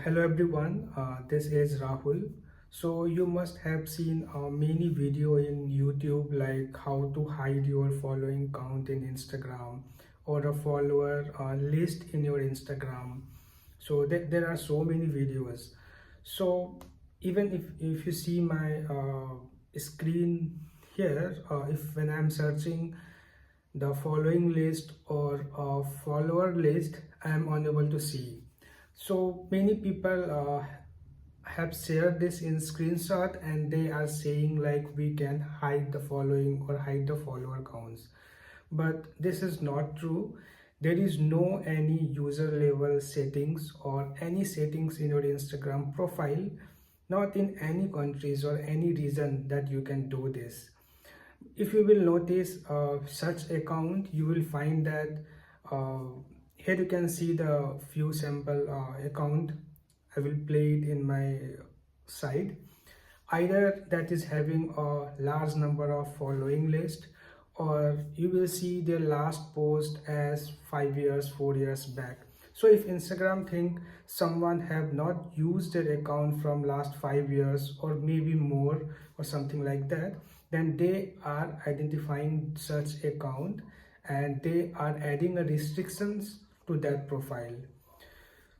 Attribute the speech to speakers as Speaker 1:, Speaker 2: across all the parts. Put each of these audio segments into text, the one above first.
Speaker 1: Hello everyone, this is Rahul. So you must have seen many video in YouTube like how to hide your following count in Instagram or a follower list in your Instagram. So there are so many videos. So even if you see my screen here, if when I'm searching the following list or follower list, I am unable to see. So many people have shared this in screenshot and they are saying like we can hide the following or hide the follower counts, but this is not true. There is no any user level settings or any settings in your Instagram profile, not in any countries or any region that you can do this. If you will notice such account, you will find that uh, here you can see the few sample account. I will play it in my side. Either that is having a large number of following list, or you will see their last post as 5 years 4 years back. So if Instagram think someone have not used their account from last 5 years or maybe more or something like that, then they are identifying such account and they are adding a restrictions to that profile.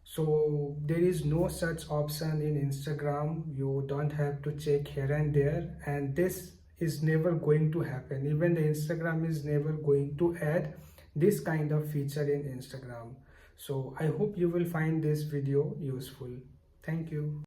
Speaker 1: So there is no such option in Instagram. You don't have to check here and there, and this is never going to happen. Even the Instagram is never going to add this kind of feature in Instagram. So I hope you will find this video useful. Thank you.